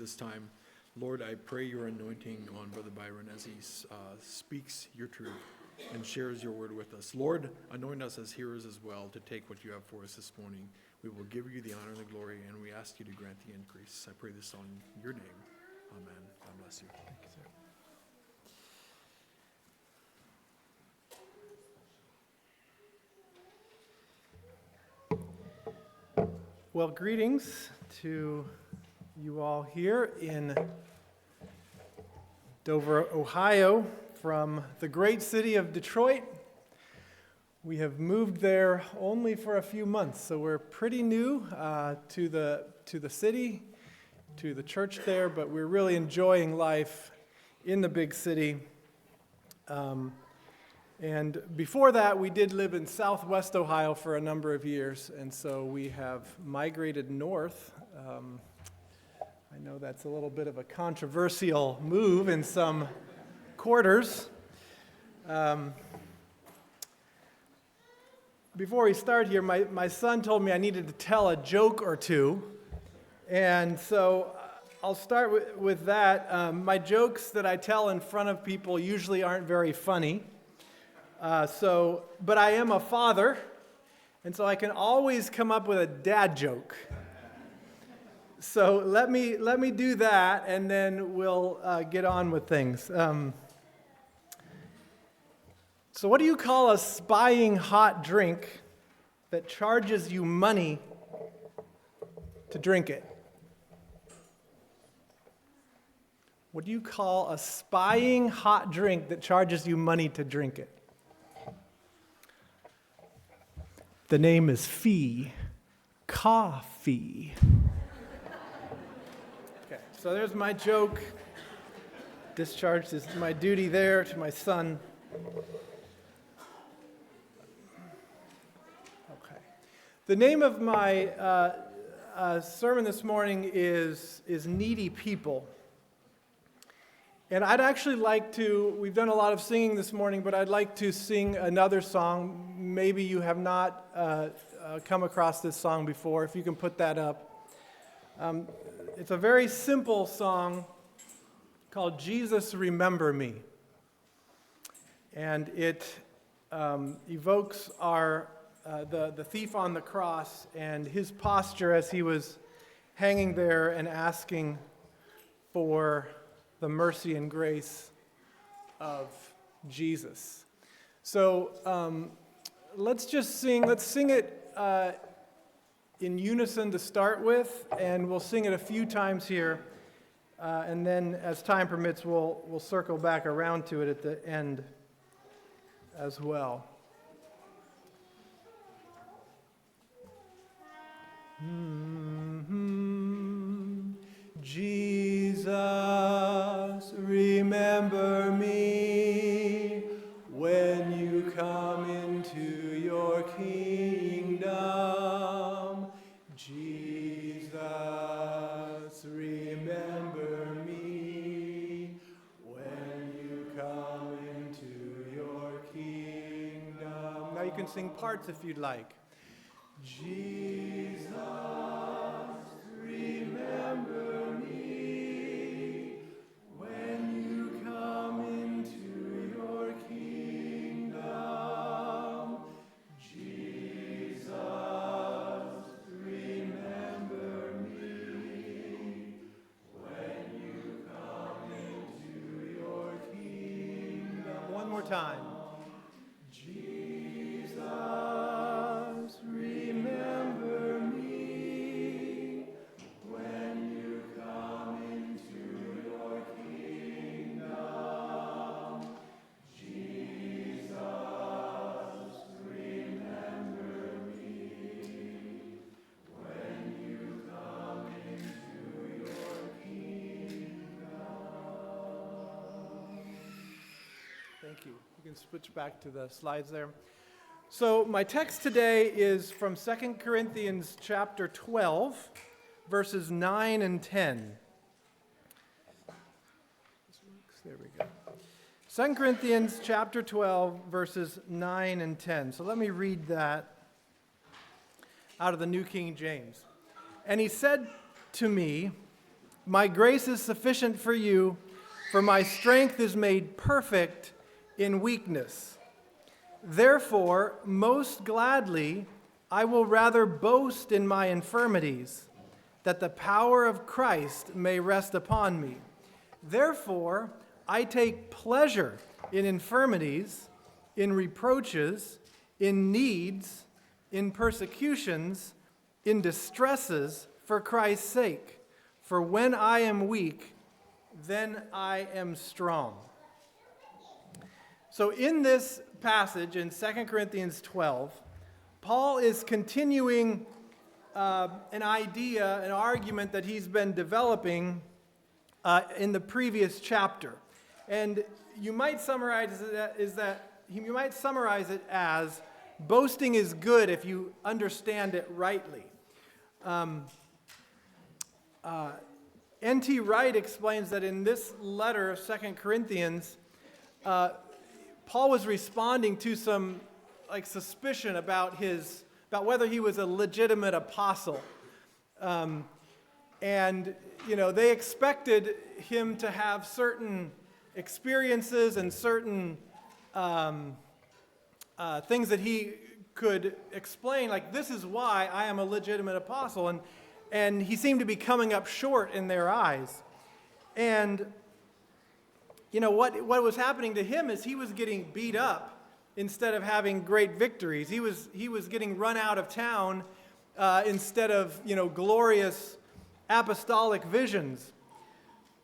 this time. Lord, I pray your anointing on Brother Byran as he speaks your truth and shares your word with us. Lord, anoint us as hearers as well to take what you have for us this morning. We will give you the honor and the glory, and we ask you to grant the increase. I pray this on your name. Amen. God bless you. Thank you, sir. Well, greetings to you all here in Dover, Ohio, from the great city of Detroit. We have moved there only for a few months, so we're pretty new to the city, to the church there, but we're really enjoying life in the big city. And before that, we did live in Southwest Ohio for a number of years, and so we have migrated north. I know that's a little bit of a controversial move in some quarters. Before we start here, my son told me I needed to tell a joke or two, and so I'll start with that. My jokes that I tell in front of people usually aren't very funny. But I am a father, and so I can always come up with a dad joke. So let me do that, and then we'll get on with things. So what do you call a spying hot drink that charges you money to drink it? What do you call a spying hot drink that charges you money to drink it? The name is fee, coffee. Okay, so there's my joke. Discharged is my duty there to my son. Okay. The name of my sermon this morning is Needy People. And I'd actually like to, we've done a lot of singing this morning, but I'd like to sing another song. Maybe you have not come across this song before. If you can put that up. It's a very simple song called Jesus Remember Me. And it evokes the thief on the cross and his posture as he was hanging there and asking for the mercy and grace of Jesus. So let's sing it in unison to start with, and we'll sing it a few times here, and then as time permits, we'll circle back around to it at the end as well. Jesus, remember me when you come into your kingdom. Jesus, remember me when you come into your kingdom. Now you can sing parts if you'd like. Jesus, remember me when you come into your kingdom. Jesus, remember me when you come into your kingdom. One more time. Jesus, remember me when you come into your kingdom. Jesus, remember me when you come into your kingdom. Thank you. You can switch back to the slides there. So my text today is from 2 Corinthians chapter 12, verses 9 and 10. There we go. 2 Corinthians chapter 12, verses 9 and 10. So let me read that out of the New King James. And he said to me, My grace is sufficient for you, for my strength is made perfect in weakness. Therefore, most gladly, I will rather boast in my infirmities, that the power of Christ may rest upon me. Therefore, I take pleasure in infirmities, in reproaches, in needs, in persecutions, in distresses for Christ's sake. For when I am weak, then I am strong. So in this passage in 2 Corinthians 12, Paul is continuing an idea, an argument that he's been developing in the previous chapter. And you might summarize it as boasting is good if you understand it rightly. N.T. Wright explains that in this letter of 2 Corinthians, Paul was responding to some suspicion about whether he was a legitimate apostle. And they expected him to have certain experiences and certain things that he could explain, like, this is why I am a legitimate apostle. And he seemed to be coming up short in their eyes. And, what was happening to him is he was getting beat up instead of having great victories. He was getting run out of town instead of, glorious apostolic visions.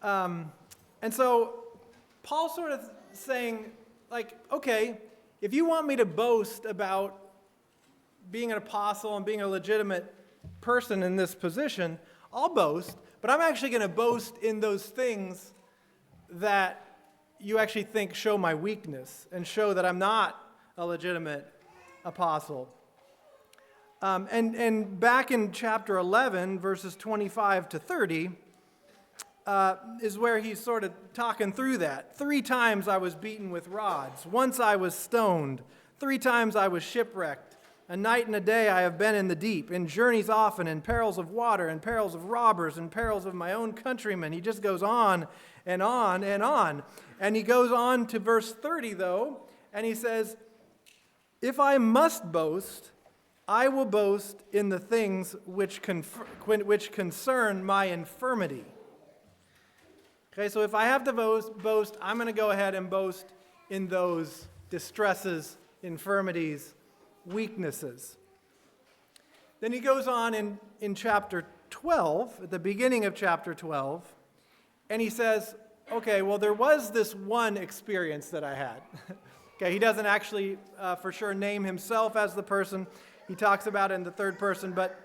And so Paul's sort of saying, okay, if you want me to boast about being an apostle and being a legitimate person in this position, I'll boast, but I'm actually going to boast in those things that you actually think show my weakness and show that I'm not a legitimate apostle. And back in chapter 11, verses 25 to 30, is where he's sort of talking through that. 3 times I was beaten with rods. Once I was stoned. 3 times I was shipwrecked. A night and a day I have been in the deep, in journeys often, in perils of water, in perils of robbers, in perils of my own countrymen. He just goes on and on and on. And he goes on to verse 30, though, and he says, if I must boast, I will boast in the things which concern my infirmity. Okay, so if I have to boast, I'm going to go ahead and boast in those distresses, infirmities, weaknesses. Then he goes on in chapter 12, at the beginning of chapter 12, and he says, okay, well, there was this one experience that I had. Okay, he doesn't actually for sure name himself as the person. He talks about it in the third person, but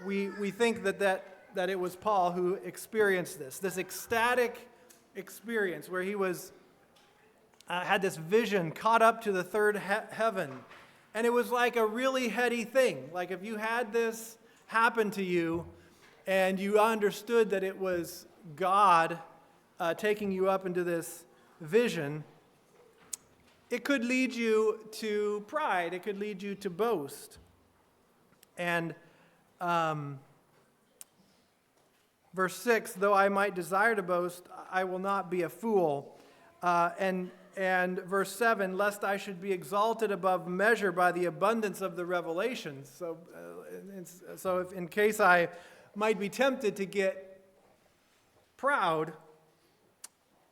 we think that it was Paul who experienced this ecstatic experience where he was had this vision, caught up to the third heaven. And it was like a really heady thing. Like if you had this happen to you and you understood that it was God taking you up into this vision, it could lead you to pride. It could lead you to boast. And verse 6, though I might desire to boast, I will not be a fool. And verse 7, lest I should be exalted above measure by the abundance of the revelations. So if in case I might be tempted to get proud,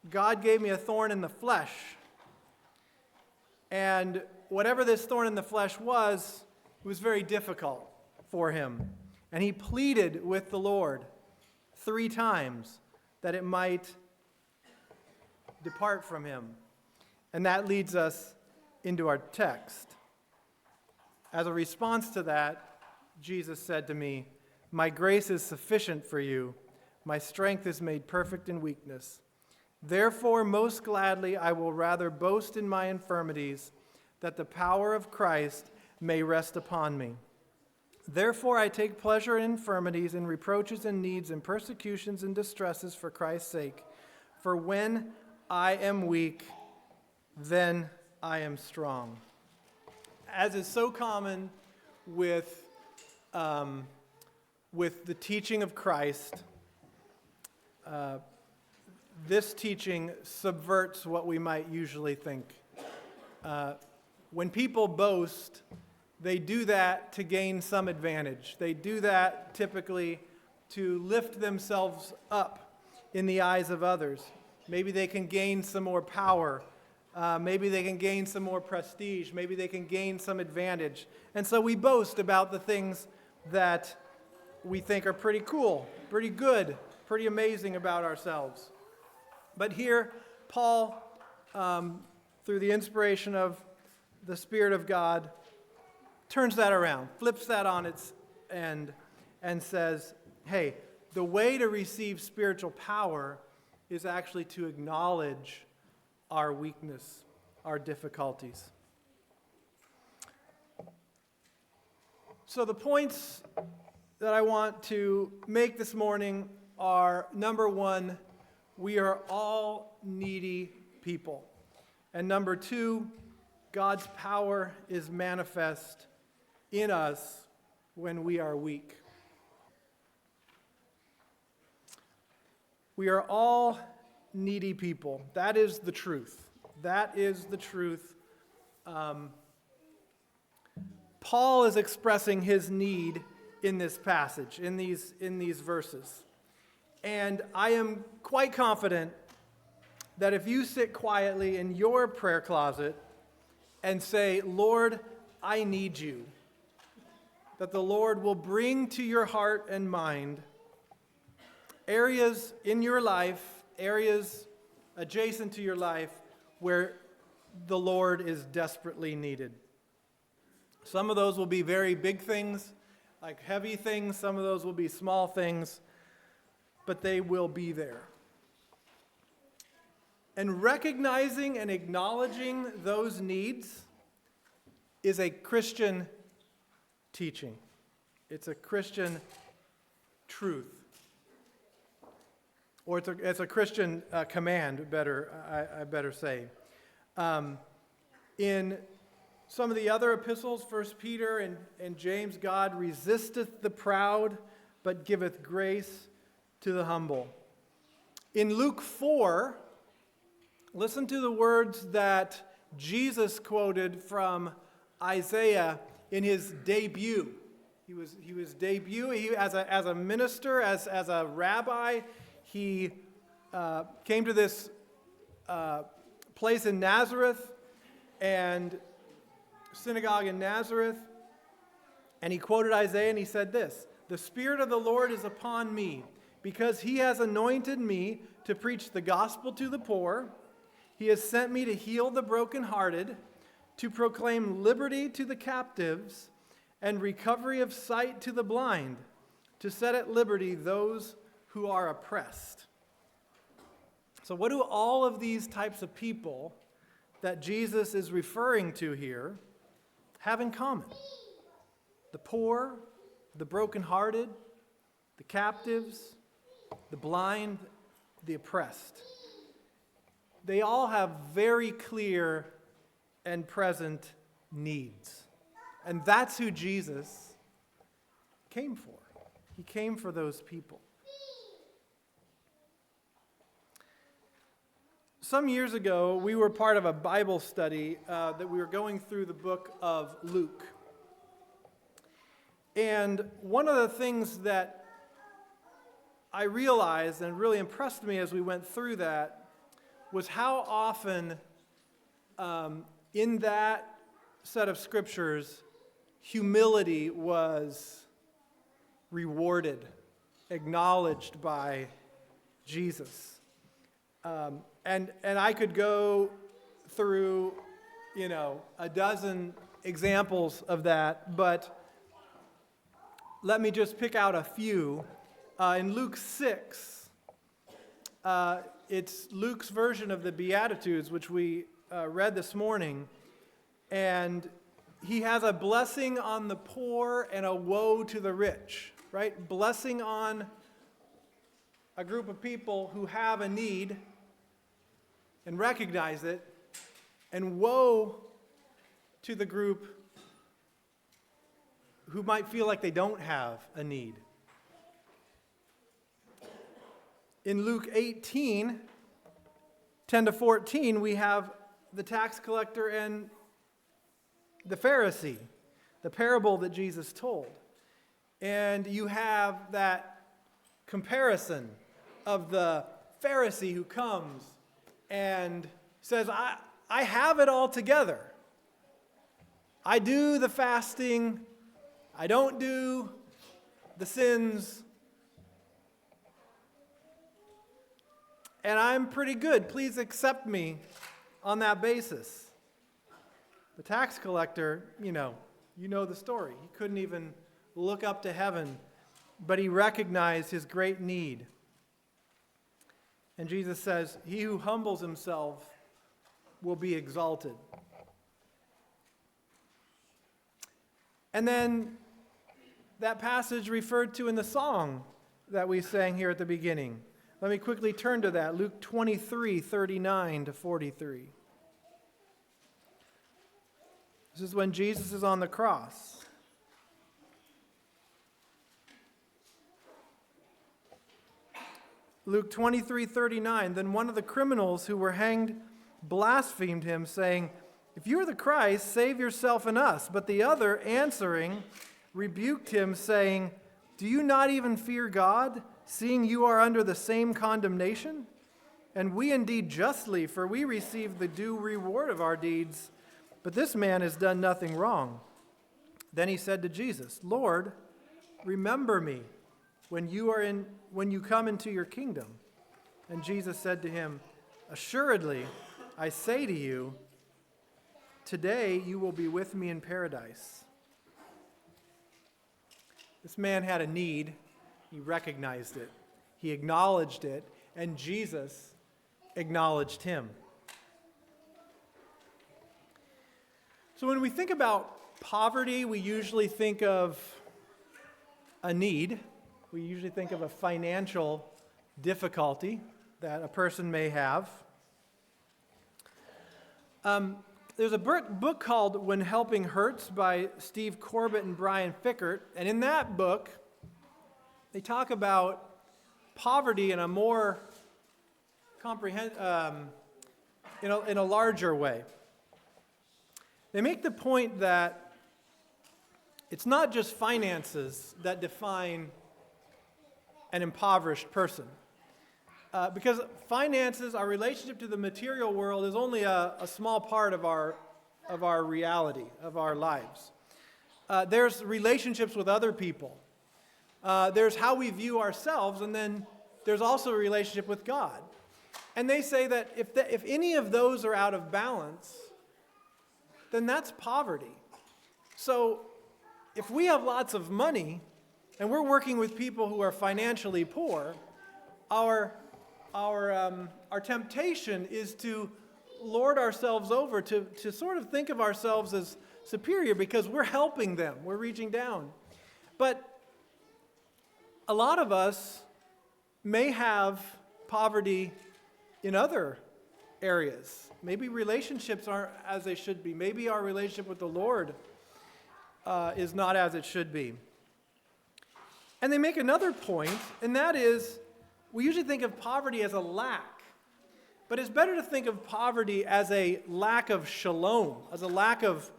God gave me a thorn in the flesh. And whatever this thorn in the flesh was, it was very difficult for him. And he pleaded with the Lord 3 times that it might depart from him. And that leads us into our text. As a response to that, Jesus said to me, my grace is sufficient for you. My strength is made perfect in weakness. Therefore, most gladly, I will rather boast in my infirmities, that the power of Christ may rest upon me. Therefore, I take pleasure in infirmities, in reproaches and needs, in persecutions and distresses for Christ's sake. For when I am weak, then I am strong. As is so common with the teaching of Christ, this teaching subverts what we might usually think. When people boast, they do that to gain some advantage. They do that typically to lift themselves up in the eyes of others. Maybe they can gain some more power. Maybe they can gain some more prestige. Maybe they can gain some advantage. And so we boast about the things that we think are pretty cool, pretty good, pretty amazing about ourselves. But here, Paul, through the inspiration of the Spirit of God, turns that around, flips that on its end, and says, hey, the way to receive spiritual power is actually to acknowledge our weakness, our difficulties. So the points that I want to make this morning are, number one, we are all needy people. And number two, God's power is manifest in us when we are weak. We are all needy people. That is the truth. That is the truth. Paul is expressing his need in this passage, in these verses. And I am quite confident that if you sit quietly in your prayer closet and say, Lord, I need you, that the Lord will bring to your heart and mind areas in your life, areas adjacent to your life where the Lord is desperately needed. Some of those will be very big things, like heavy things. Some of those will be small things, but they will be there. And recognizing and acknowledging those needs is a Christian teaching. It's a Christian truth. Or it's a Christian command, I better say. In some of the other epistles, 1 Peter and James, God resisteth the proud, but giveth grace to the humble. In Luke 4, listen to the words that Jesus quoted from Isaiah in his debut. He was as a minister, as a rabbi. He came to this place in Nazareth, and synagogue in Nazareth, and he quoted Isaiah, and he said this, "The Spirit of the Lord is upon me, because he has anointed me to preach the gospel to the poor. He has sent me to heal the brokenhearted, to proclaim liberty to the captives, and recovery of sight to the blind, to set at liberty those who are oppressed." So what do all of these types of people that Jesus is referring to here have in common? The poor, the brokenhearted, the captives, the blind, the oppressed. They all have very clear and present needs. And that's who Jesus came for. He came for those people. Some years ago, we were part of a Bible study that we were going through the book of Luke. And one of the things that I realized and really impressed me as we went through that was how often in that set of scriptures, humility was rewarded, acknowledged by Jesus. And I could go through, a dozen examples of that, but let me just pick out a few. In Luke 6, it's Luke's version of the Beatitudes, which we read this morning, and he has a blessing on the poor and a woe to the rich, right? Blessing on a group of people who have a need and recognize it, and woe to the group who might feel like they don't have a need. In Luke 18, 10 to 14, we have the tax collector and the Pharisee, the parable that Jesus told. And you have that comparison of the Pharisee who comes and says, I have it all together. I do the fasting. I don't do the sins. And I'm pretty good. Please accept me on that basis. The tax collector, you know the story. He couldn't even look up to heaven, but he recognized his great need. And Jesus says, he who humbles himself will be exalted. And then that passage referred to in the song that we sang here at the beginning. Let me quickly turn to that, Luke 23, 39 to 43. This is when Jesus is on the cross. Luke 23, 39, then one of the criminals who were hanged blasphemed him, saying, if you are the Christ, save yourself and us. But the other, answering, rebuked him, saying, do you not even fear God, seeing you are under the same condemnation? And we indeed justly, for we receive the due reward of our deeds. But this man has done nothing wrong. Then he said to Jesus, Lord, remember me when you come into your kingdom. And Jesus said to him, assuredly, I say to you, today you will be with me in paradise. This man had a need. He recognized it. He acknowledged it. And Jesus acknowledged him. So when we think about poverty, we usually think of a need. We usually think of a financial difficulty that a person may have. There's a book called When Helping Hurts by Steve Corbett and Brian Fickert. And in that book, they talk about poverty in a more in a larger way. They make the point that it's not just finances that define an impoverished person. Because finances, our relationship to the material world, is only a small part of our reality, of our lives. There's relationships with other people. There's how we view ourselves, and then there's also a relationship with God. And they say that if any of those are out of balance, then that's poverty. So if we have lots of money and we're working with people who are financially poor, our temptation is to lord ourselves over, to sort of think of ourselves as superior because we're helping them, we're reaching down. But a lot of us may have poverty in other areas. Maybe relationships aren't as they should be. Maybe our relationship with the Lord is not as it should be. And they make another point, and that is, we usually think of poverty as a lack. But it's better to think of poverty as a lack of shalom, as a lack of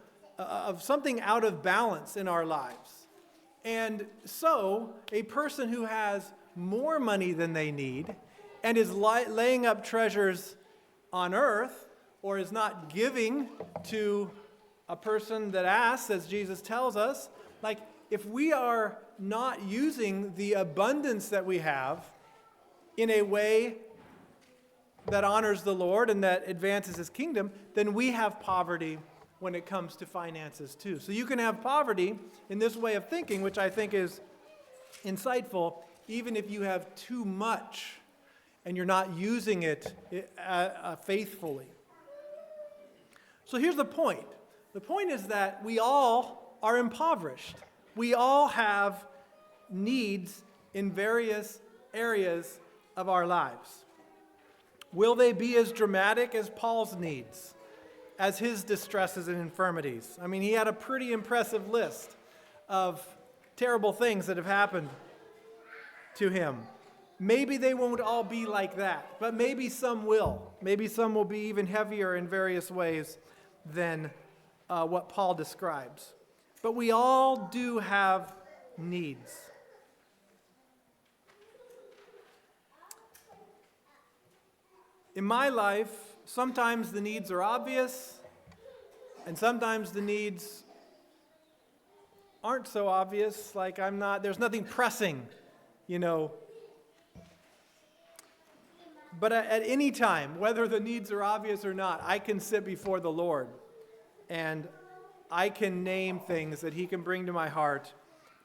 something out of balance in our lives. And so, a person who has more money than they need and is laying up treasures on earth, or is not giving to a person that asks, as Jesus tells us, like if we are not using the abundance that we have in a way that honors the Lord and that advances His kingdom, then we have poverty when it comes to finances too. So you can have poverty in this way of thinking, which I think is insightful, even if you have too much and you're not using it faithfully. So here's the point. The point is that we all are impoverished. We all have needs in various areas of our lives. Will they be as dramatic as Paul's needs, as his distresses and infirmities? I mean, he had a pretty impressive list of terrible things that have happened to him. Maybe they won't all be like that, but maybe some will. Maybe some will be even heavier in various ways than what Paul describes. But we all do have needs. In my life, sometimes the needs are obvious, and sometimes the needs aren't so obvious, like there's nothing pressing, But at any time, whether the needs are obvious or not, I can sit before the Lord and I can name things that He can bring to my heart,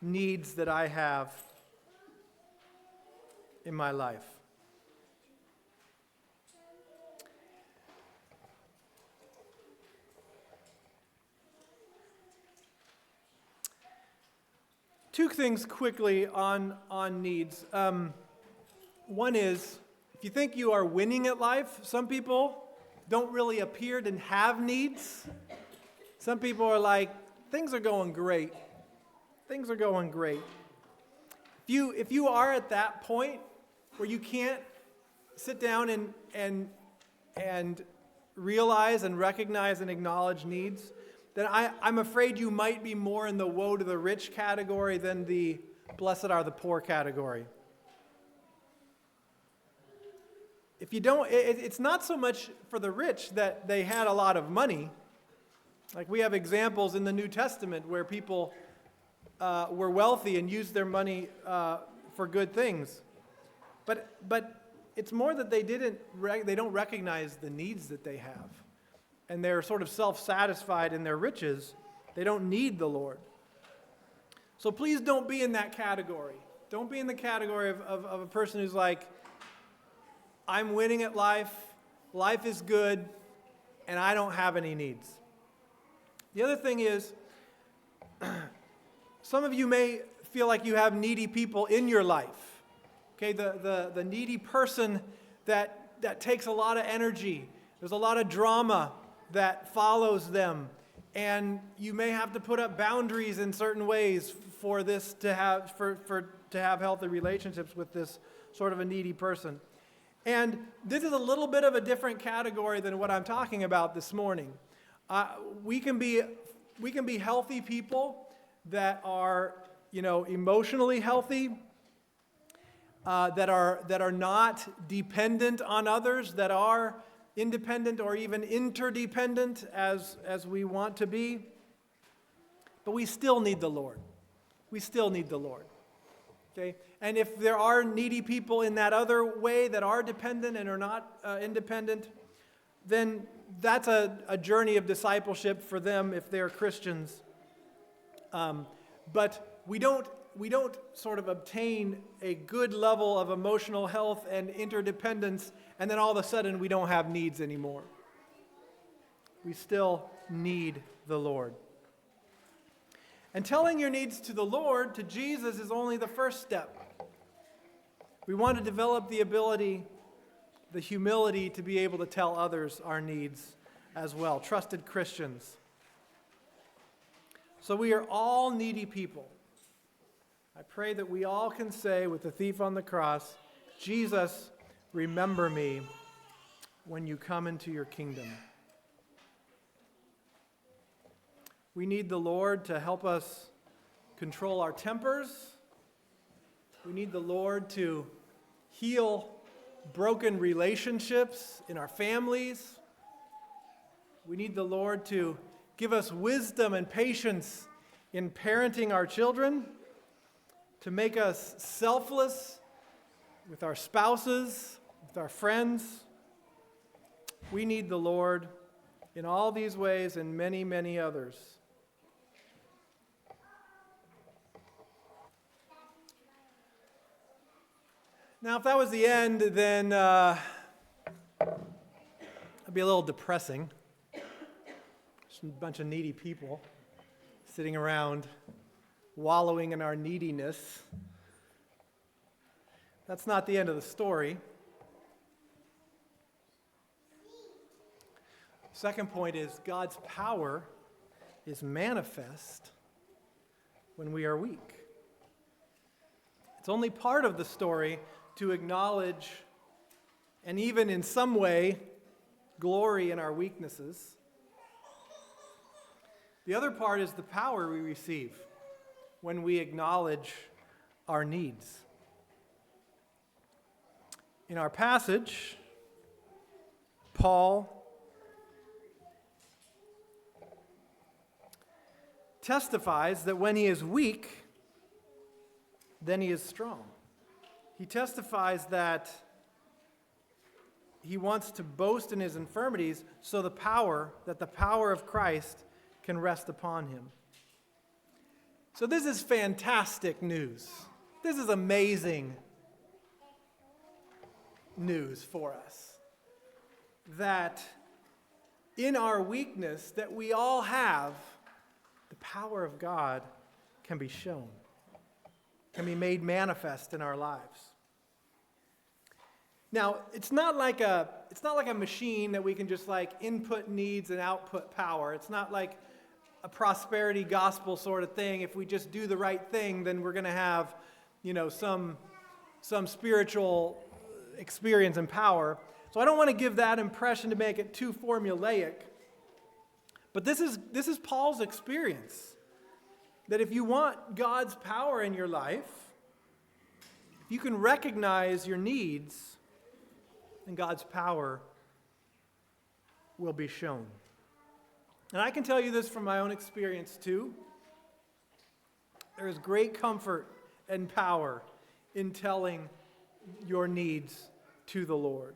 needs that I have in my life. Two things quickly on needs. One is, if you think you are winning at life, some people don't really appear to have needs. Some people are like, things are going great. Things are going great. If you are at that point where you can't sit down and realize and recognize and acknowledge needs, then I'm afraid you might be more in the woe to the rich category than the blessed are the poor category. If you don't, it's not so much for the rich that they had a lot of money. Like we have examples in the New Testament where people were wealthy and used their money for good things. But it's more that they don't recognize the needs that they have. And they're sort of self-satisfied in their riches. They don't need the Lord. So please don't be in that category. Don't be in the category of a person who's like, I'm winning at life, life is good, and I don't have any needs. The other thing is, some of you may feel like you have needy people in your life. Okay, the needy person that takes a lot of energy. There's a lot of drama that follows them, and you may have to put up boundaries in certain ways for this to have healthy relationships with this sort of a needy person. And this is a little bit of a different category than what I'm talking about this morning. We can be healthy people that are, emotionally healthy, that are not dependent on others, that are independent or even interdependent as we want to be. But we still need the Lord. We still need the Lord. Okay? And if there are needy people in that other way that are dependent and are not independent, then that's a journey of discipleship for them if they're Christians. But we don't sort of obtain a good level of emotional health and interdependence, and then all of a sudden we don't have needs anymore. We still need the Lord. And telling your needs to the Lord, to Jesus, is only the first step. We want to develop the ability, the humility to be able to tell others our needs as well, trusted Christians. So we are all needy people. I pray that we all can say with the thief on the cross, Jesus, remember me when you come into your kingdom. We need the Lord to help us control our tempers. We need the Lord to heal broken relationships in our families. We need the Lord to give us wisdom and patience in parenting our children, to make us selfless with our spouses, with our friends. We need the Lord in all these ways and many, many others. Now, if that was the end, then it'd be a little depressing. Just a bunch of needy people sitting around wallowing in our neediness. That's not the end of the story. Second point is God's power is manifest when we are weak. It's only part of the story to acknowledge and even in some way glory in our weaknesses. The other part is the power we receive when we acknowledge our needs. In our passage, Paul testifies that when he is weak, then he is strong. He testifies that he wants to boast in his infirmities so the power of Christ can rest upon him. So this is fantastic news. This is amazing news for us. That in our weakness that we all have, the power of God can be shown, can be made manifest in our lives. Now, it's not like a machine that we can just like input needs and output power. It's not like a prosperity gospel sort of thing. If we just do the right thing, then we're going to have, some spiritual experience and power. So I don't want to give that impression to make it too formulaic. But this is Paul's experience. That if you want God's power in your life, if you can recognize your needs, then God's power will be shown. And I can tell you this from my own experience too. There is great comfort and power in telling your needs to the Lord.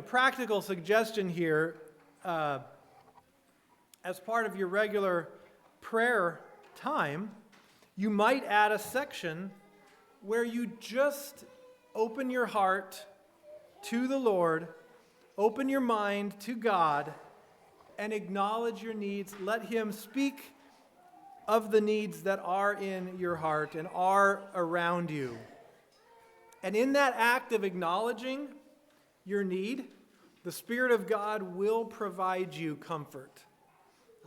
Practical suggestion here, as part of your regular prayer time, you might add a section where you just open your heart to the Lord, open your mind to God, and acknowledge your needs. Let Him speak of the needs that are in your heart and are around you. And in that act of acknowledging your need, the Spirit of God will provide you comfort.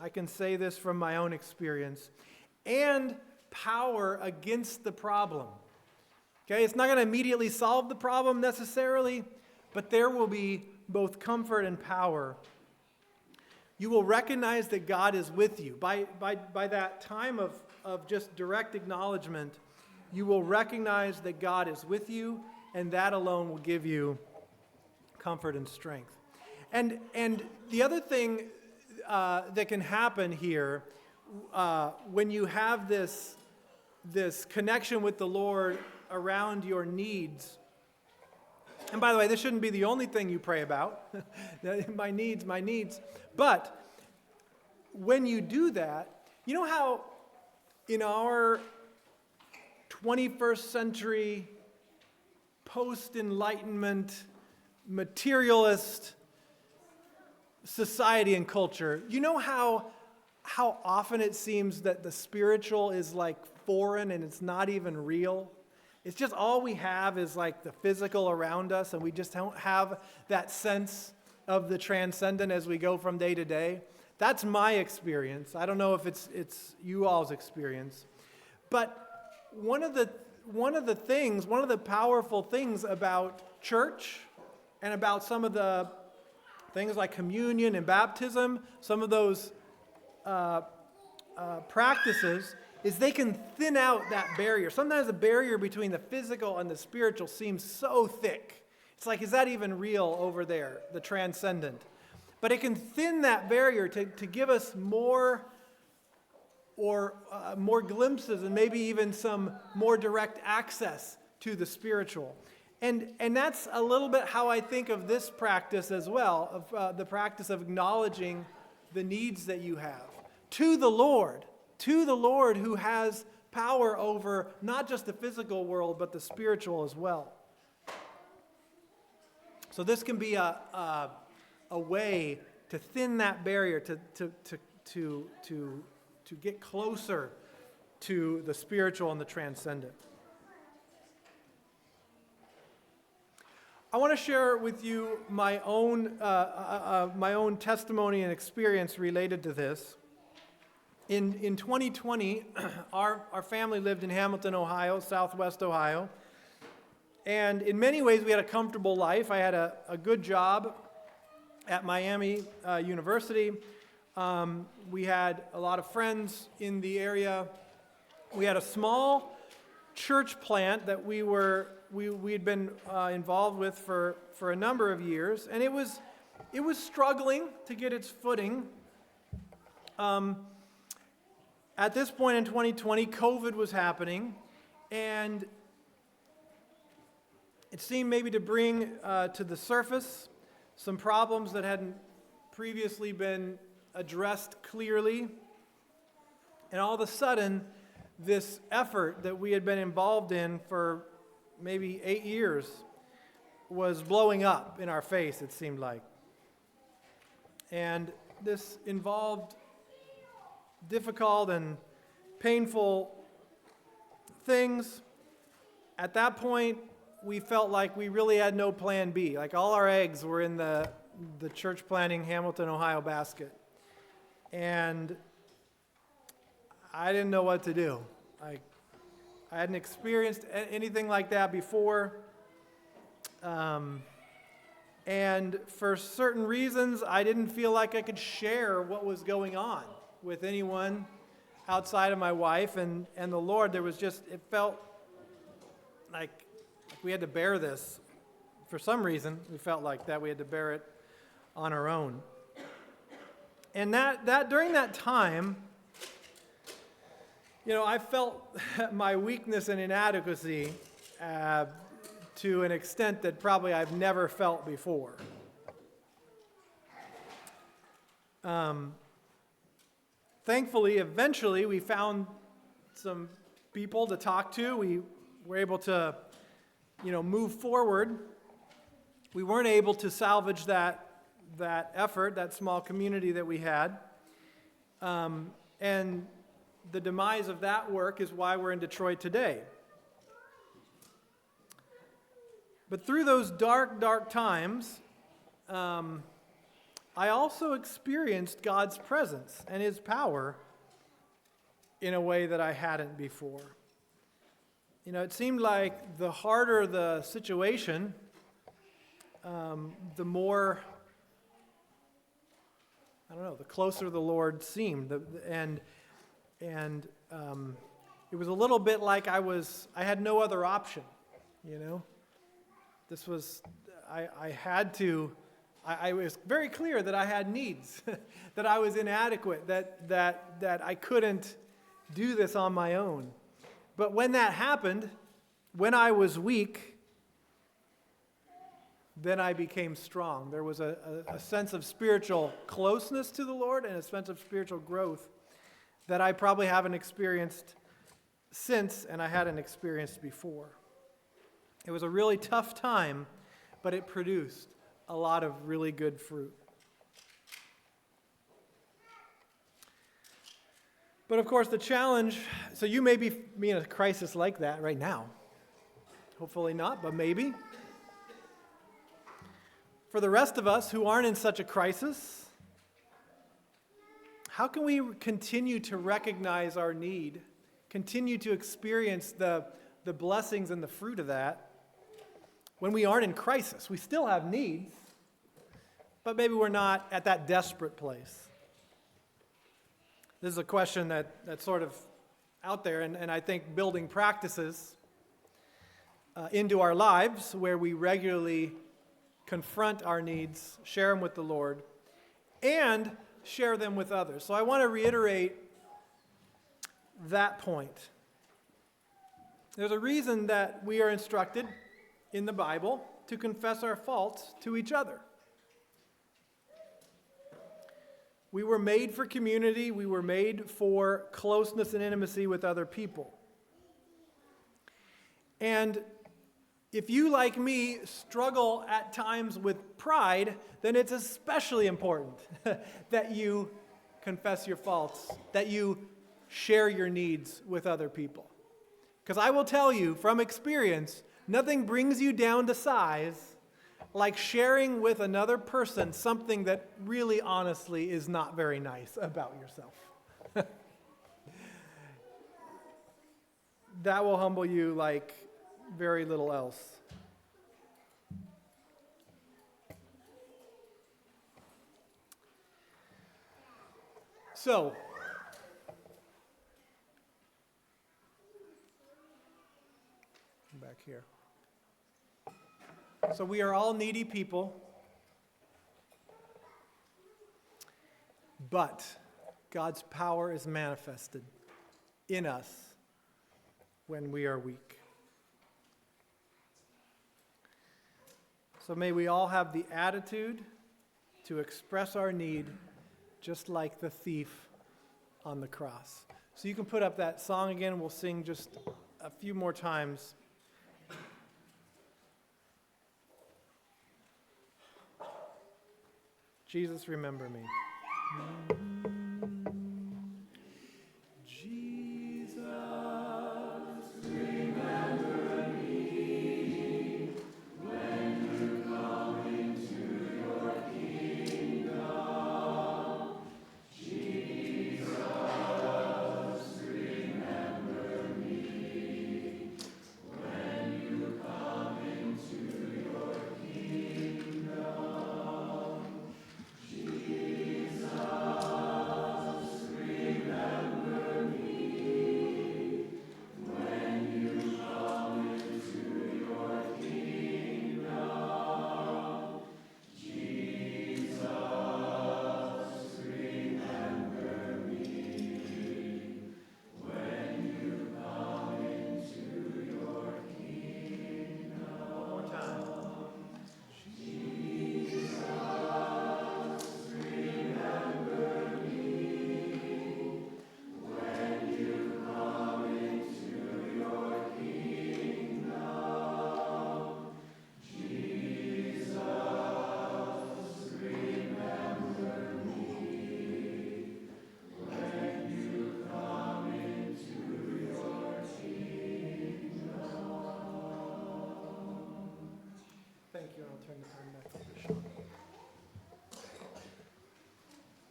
I can say this from my own experience. And power against the problem. Okay, it's not going to immediately solve the problem necessarily, but there will be both comfort and power. You will recognize that God is with you. By that time of just direct acknowledgement, you will recognize that God is with you, and that alone will give you comfort and strength. And the other thing that can happen here when you have this connection with the Lord around your needs. And by the way, this shouldn't be the only thing you pray about. my needs. But when you do that, you know how in our 21st century post-Enlightenment materialist society and culture, you know how often it seems that the spiritual is like foreign and it's not even real? It's just all we have is like the physical around us, and we just don't have that sense of the transcendent as we go from day to day. That's my experience. I don't know if it's you all's experience. But one of the powerful things about church and about some of the things like communion and baptism, some of those practices, is they can thin out that barrier. Sometimes the barrier between the physical and the spiritual seems so thick. It's like, is that even real over there, the transcendent? But it can thin that barrier to give us more glimpses and maybe even some more direct access to the spiritual. And that's a little bit how I think of this practice as well, of the practice of acknowledging the needs that you have to the Lord who has power over not just the physical world, but the spiritual as well. So this can be a way to thin that barrier, to get closer to the spiritual and the transcendent. I want to share with you my own testimony and experience related to this. In 2020, our family lived in Hamilton, Ohio, southwest Ohio. And in many ways, we had a comfortable life. I had a good job at Miami University. We had a lot of friends in the area. We had a small church plant that we'd been involved with for a number of years, and it was struggling to get its footing. At this point in 2020, COVID was happening, and it seemed maybe to bring to the surface some problems that hadn't previously been addressed clearly. And all of a sudden, this effort that we had been involved in for maybe 8 years was blowing up in our face, it seemed like. And this involved difficult and painful things. At that point, we felt like we really had no plan B. Like all our eggs were in the church planting Hamilton, Ohio basket. And I didn't know what to do. I hadn't experienced anything like that before. And for certain reasons, I didn't feel like I could share what was going on with anyone outside of my wife and the Lord. It felt like we had to bear this. For some reason, we felt like that we had to bear it on our own. And that during that time, I felt my weakness and inadequacy to an extent that probably I've never felt before. Thankfully, eventually, we found some people to talk to. We were able to, move forward. We weren't able to salvage that effort, that small community that we had. And the demise of that work is why we're in Detroit today. But through those dark, dark times, I also experienced God's presence and His power in a way that I hadn't before. It seemed like the harder the situation, the more, the closer the Lord seemed. And it was a little bit like I had no other option, This was, I was very clear that I had needs, that I was inadequate, that I couldn't do this on my own. But when that happened, when I was weak, then I became strong. There was a sense of spiritual closeness to the Lord and a sense of spiritual growth that I probably haven't experienced since, and I hadn't experienced before. It was a really tough time, but it produced a lot of really good fruit. But of course, the challenge, so you may be in a crisis like that right now. Hopefully not, but maybe. For the rest of us who aren't in such a crisis, how can we continue to recognize our need, continue to experience the blessings and the fruit of that when we aren't in crisis? We still have needs, but maybe we're not at that desperate place. This is a question that's sort of out there, and I think building practices into our lives where we regularly confront our needs, share them with the Lord, and share them with others. So I want to reiterate that point. There's a reason that we are instructed in the Bible to confess our faults to each other. We were made for community. We were made for closeness and intimacy with other people. And if you, like me, struggle at times with pride, then it's especially important that you confess your faults, that you share your needs with other people. Because I will tell you from experience, nothing brings you down to size like sharing with another person something that really honestly is not very nice about yourself. that will humble you like very little else. So, back here. So we are all needy people, but God's power is manifested in us when we are weak. So may we all have the attitude to express our need just like the thief on the cross. So you can put up that song again. We'll sing just a few more times. Jesus, remember me.